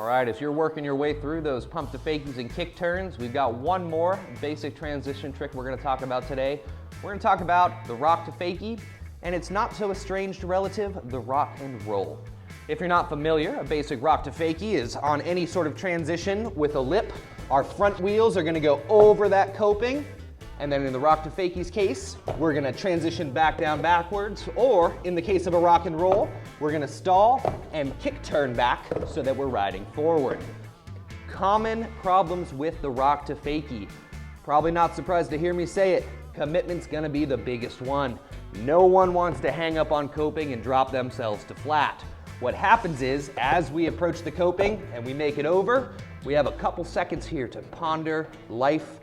right, as you're working your way through those pump to fakies and kick turns, we've got one more basic transition trick we're going to talk about today. We're going to talk about the rock to fakie, and its not so estranged relative, the rock and roll. If you're not familiar, a basic rock to fakie is on any sort of transition with a lip. Our front wheels are going to go over that coping, and then in the rock to fakie's case, we're going to transition back down backwards, or in the case of a rock and roll, we're going to stall and kick turn back so that we're riding forward. Common problems with the rock to fakie. Probably not surprised to hear me say it. Commitment's going to be the biggest one. No one wants to hang up on coping and drop themselves to flat. What happens is, as we approach the coping and we make it over, we have a couple seconds here to ponder life,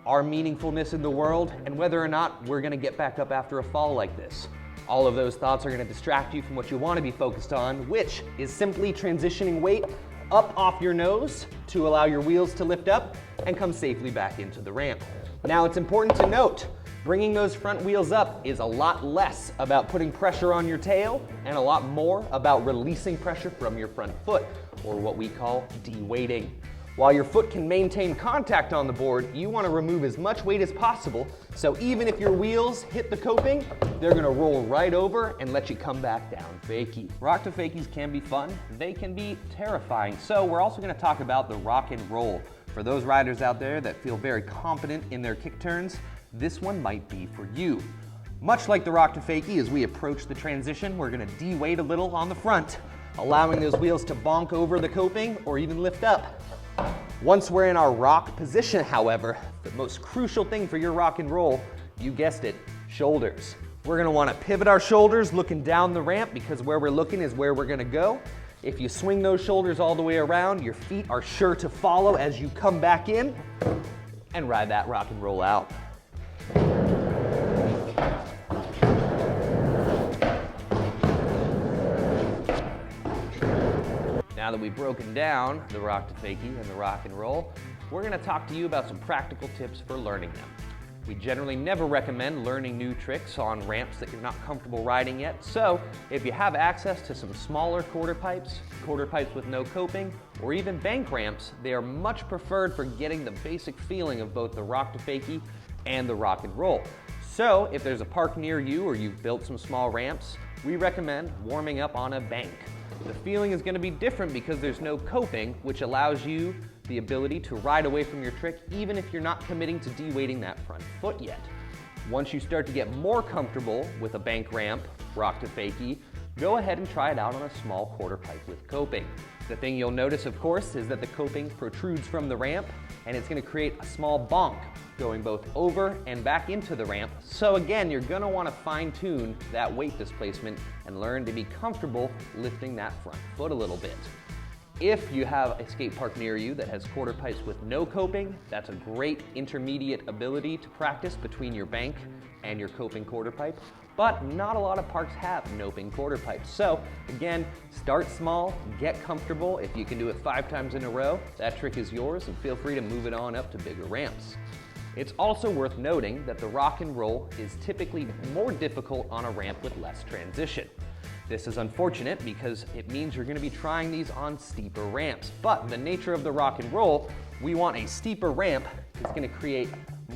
our meaningfulness in the world, and whether or not we're going to get back up after a fall like this. All of those thoughts are going to distract you from what you want to be focused on, which is simply transitioning weight up off your nose to allow your wheels to lift up and come safely back into the ramp. Now, it's important to note, bringing those front wheels up is a lot less about putting pressure on your tail and a lot more about releasing pressure from your front foot, or what we call de-weighting. While your foot can maintain contact on the board, you want to remove as much weight as possible, so even if your wheels hit the coping, they're going to roll right over and let you come back down fakie. Rock to fakies can be fun, they can be terrifying, so we're also going to talk about the rock and roll. For those riders out there that feel very confident in their kick turns, this one might be for you. Much like the rock to fakie, as we approach the transition, we're going to de-weight a little on the front, allowing those wheels to bonk over the coping or even lift up. Once we're in our rock position, however, the most crucial thing for your rock and roll, you guessed it, shoulders. We're going to want to pivot our shoulders looking down the ramp, because where we're looking is where we're going to go. If you swing those shoulders all the way around, your feet are sure to follow as you come back in and ride that rock and roll out. Now that we've broken down the rock to fakie and the rock and roll, we're going to talk to you about some practical tips for learning them. We generally never recommend learning new tricks on ramps that you're not comfortable riding yet, so if you have access to some smaller quarter pipes with no coping, or even bank ramps, they are much preferred for getting the basic feeling of both the rock to fakie and the rock and roll. So if there's a park near you or you've built some small ramps, we recommend warming up on a bank. The feeling is going to be different because there's no coping, which allows you the ability to ride away from your trick even if you're not committing to de-weighting that front foot yet. Once you start to get more comfortable with a bank ramp, rock to fakie, go ahead and try it out on a small quarter pipe with coping. The thing you'll notice, of course, is that the coping protrudes from the ramp, and it's going to create a small bonk going both over and back into the ramp. So again, you're going to want to fine-tune that weight displacement and learn to be comfortable lifting that front foot a little bit. If you have a skate park near you that has quarter pipes with no coping, that's a great intermediate ability to practice between your bank and your coping quarter pipe, but not a lot of parks have noping quarter pipes. So again, start small, get comfortable. If you can do it 5 times in a row, that trick is yours, and feel free to move it on up to bigger ramps. It's also worth noting that the rock and roll is typically more difficult on a ramp with less transition. This is unfortunate because it means you're going to be trying these on steeper ramps. But the nature of the rock and roll, we want a steeper ramp that's going to create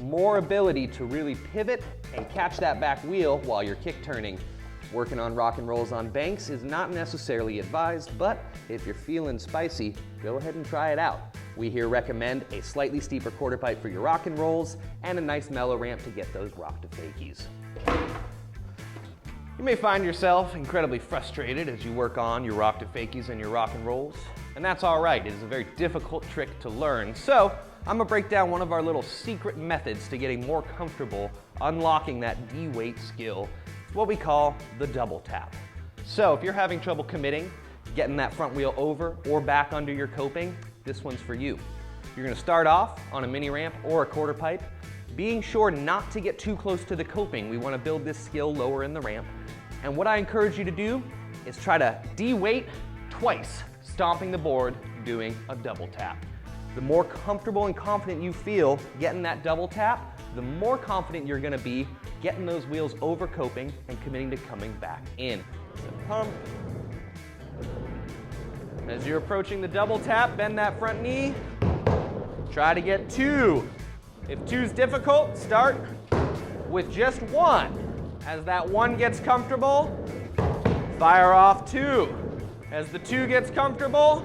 more ability to really pivot and catch that back wheel while you're kick turning. Working on rock and rolls on banks is not necessarily advised, but if you're feeling spicy, go ahead and try it out. We here recommend a slightly steeper quarter pipe for your rock and rolls and a nice mellow ramp to get those rock to fakies. You may find yourself incredibly frustrated as you work on your rock to fakies and your rock and rolls, and that's all right. It is a very difficult trick to learn, so I'm gonna break down one of our little secret methods to getting more comfortable unlocking that de-weight skill. It's what we call the double tap. So if you're having trouble committing, getting that front wheel over or back under your coping, this one's for you. You're gonna start off on a mini ramp or a quarter pipe, being sure not to get too close to the coping. We wanna build this skill lower in the ramp. And what I encourage you to do is try to de-weight twice, stomping the board, doing a double tap. The more comfortable and confident you feel getting that double tap, the more confident you're gonna be getting those wheels over coping and committing to coming back in. So pump, As you're approaching the double tap, bend that front knee. Try to get 2. If 2's difficult, start with just 1. As that 1 gets comfortable, fire off 2. As the 2 gets comfortable,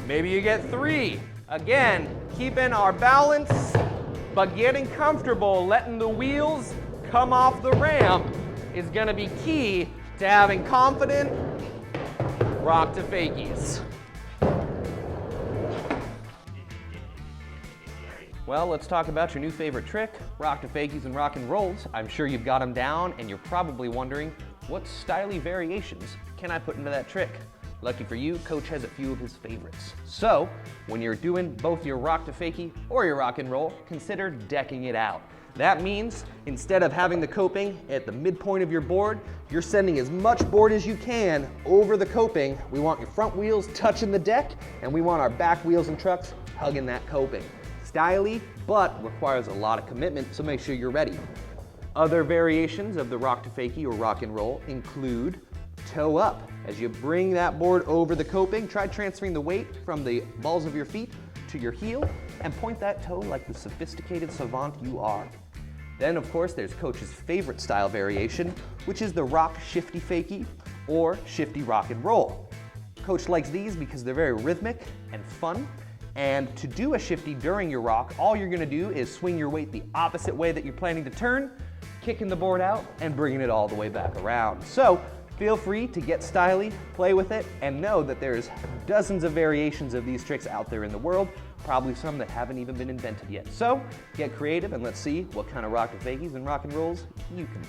maybe you get 3. Again, keeping our balance, but getting comfortable, letting the wheels come off the ramp is going to be key to having confident rock to fakies. Well, let's talk about your new favorite trick, rock to fakies and rock and rolls. I'm sure you've got them down and you're probably wondering, what styly variations can I put into that trick? Lucky for you, Coach has a few of his favorites. So, when you're doing both your rock to fakie or your rock and roll, consider decking it out. That means instead of having the coping at the midpoint of your board, you're sending as much board as you can over the coping. We want your front wheels touching the deck, and we want our back wheels and trucks hugging that coping. Styly, but requires a lot of commitment, so make sure you're ready. Other variations of the rock to fakie or rock and roll include toe up. As you bring that board over the coping, try transferring the weight from the balls of your feet to your heel and point that toe like the sophisticated savant you are. Then, of course, there's Coach's favorite style variation, which is the rock shifty fakie or shifty rock and roll. Coach likes these because they're very rhythmic and fun. And to do a shifty during your rock, all you're gonna do is swing your weight the opposite way that you're planning to turn, kicking the board out and bringing it all the way back around. So feel free to get styly, play with it, and know that there's dozens of variations of these tricks out there in the world, probably some that haven't even been invented yet. So get creative and let's see what kind of rock to fakies and rock and rolls you can do.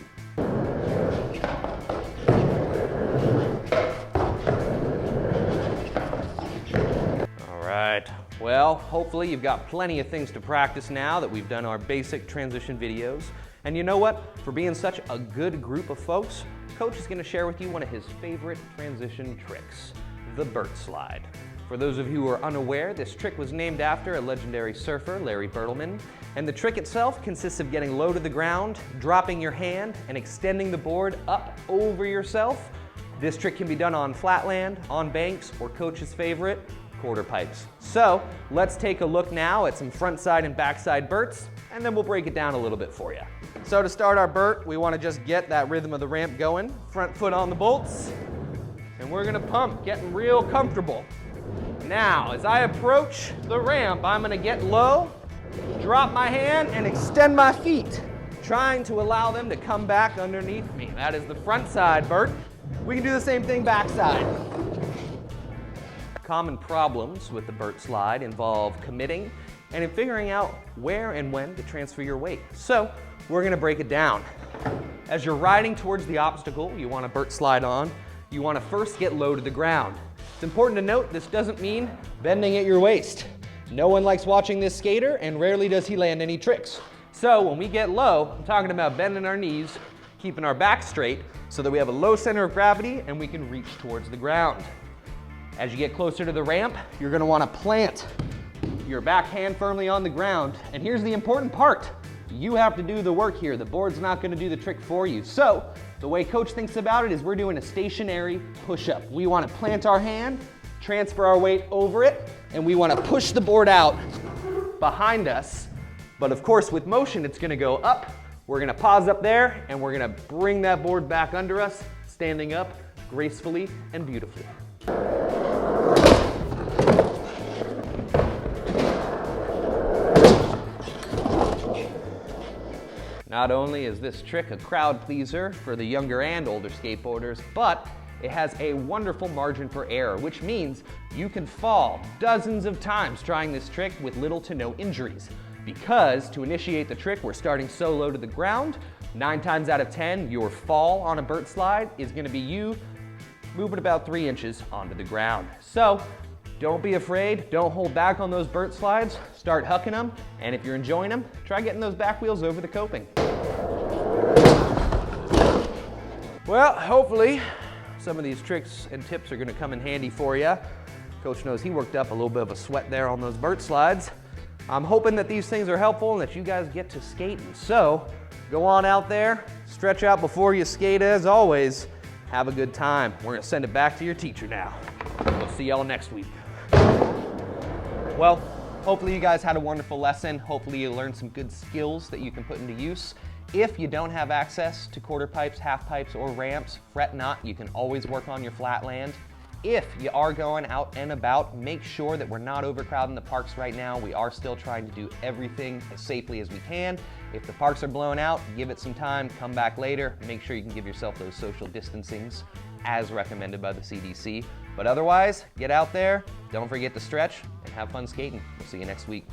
All right, well, hopefully you've got plenty of things to practice now that we've done our basic transition videos. And you know what? For being such a good group of folks, Coach is going to share with you one of his favorite transition tricks, the Bert slide. For those of you who are unaware, this trick was named after a legendary surfer, Larry Bertlemann, and the trick itself consists of getting low to the ground, dropping your hand, and extending the board up over yourself. This trick can be done on flatland, on banks, or Coach's favorite, quarter pipes. So let's take a look now at some front side and backside Berts, and then we'll break it down a little bit for you. So to start our Bert, we want to just get that rhythm of the ramp going. Front foot on the bolts, and we're gonna pump, getting real comfortable. Now, as I approach the ramp, I'm gonna get low, drop my hand, and extend my feet, trying to allow them to come back underneath me. That is the front side Bert. We can do the same thing backside. Common problems with the Bert slide involve committing and in figuring out where and when to transfer your weight. So we're gonna break it down. As you're riding towards the obstacle you want to Bert slide on, you want to first get low to the ground. It's important to note this doesn't mean bending at your waist. No one likes watching this skater, and rarely does he land any tricks. So when we get low, I'm talking about bending our knees, keeping our back straight so that we have a low center of gravity and we can reach towards the ground. As you get closer to the ramp, you're going to want to plant your back hand firmly on the ground. And here's the important part. You have to do the work here. The board's not going to do the trick for you. So the way Coach thinks about it is we're doing a stationary push-up. We want to plant our hand, transfer our weight over it, and we want to push the board out behind us. But of course, with motion, it's going to go up. We're going to pause up there, and we're going to bring that board back under us, standing up gracefully and beautifully. Not only is this trick a crowd pleaser for the younger and older skateboarders, but it has a wonderful margin for error, which means you can fall dozens of times trying this trick with little to no injuries. Because to initiate the trick, we're starting so low to the ground, 9 times out of 10, your fall on a Bert slide is going to be you moving about 3 inches onto the ground. So don't be afraid, don't hold back on those Bert slides, start hucking them, and if you're enjoying them, try getting those back wheels over the coping. Well, hopefully some of these tricks and tips are going to come in handy for you. Coach knows he worked up a little bit of a sweat there on those Bert slides. I'm hoping that these things are helpful and that you guys get to skating. So go on out there, stretch out before you skate as always. Have a good time. We're going to send it back to your teacher now. We'll see y'all next week. Well, hopefully you guys had a wonderful lesson. Hopefully you learned some good skills that you can put into use. If you don't have access to quarter pipes, half pipes, or ramps, fret not. You can always work on your flat land. If you are going out and about, make sure that we're not overcrowding the parks right now. We are still trying to do everything as safely as we can. If the parks are blown out, give it some time, come back later. Make sure you can give yourself those social distancings as recommended by the CDC. But otherwise, get out there, don't forget to stretch, and have fun skating. We'll see you next week.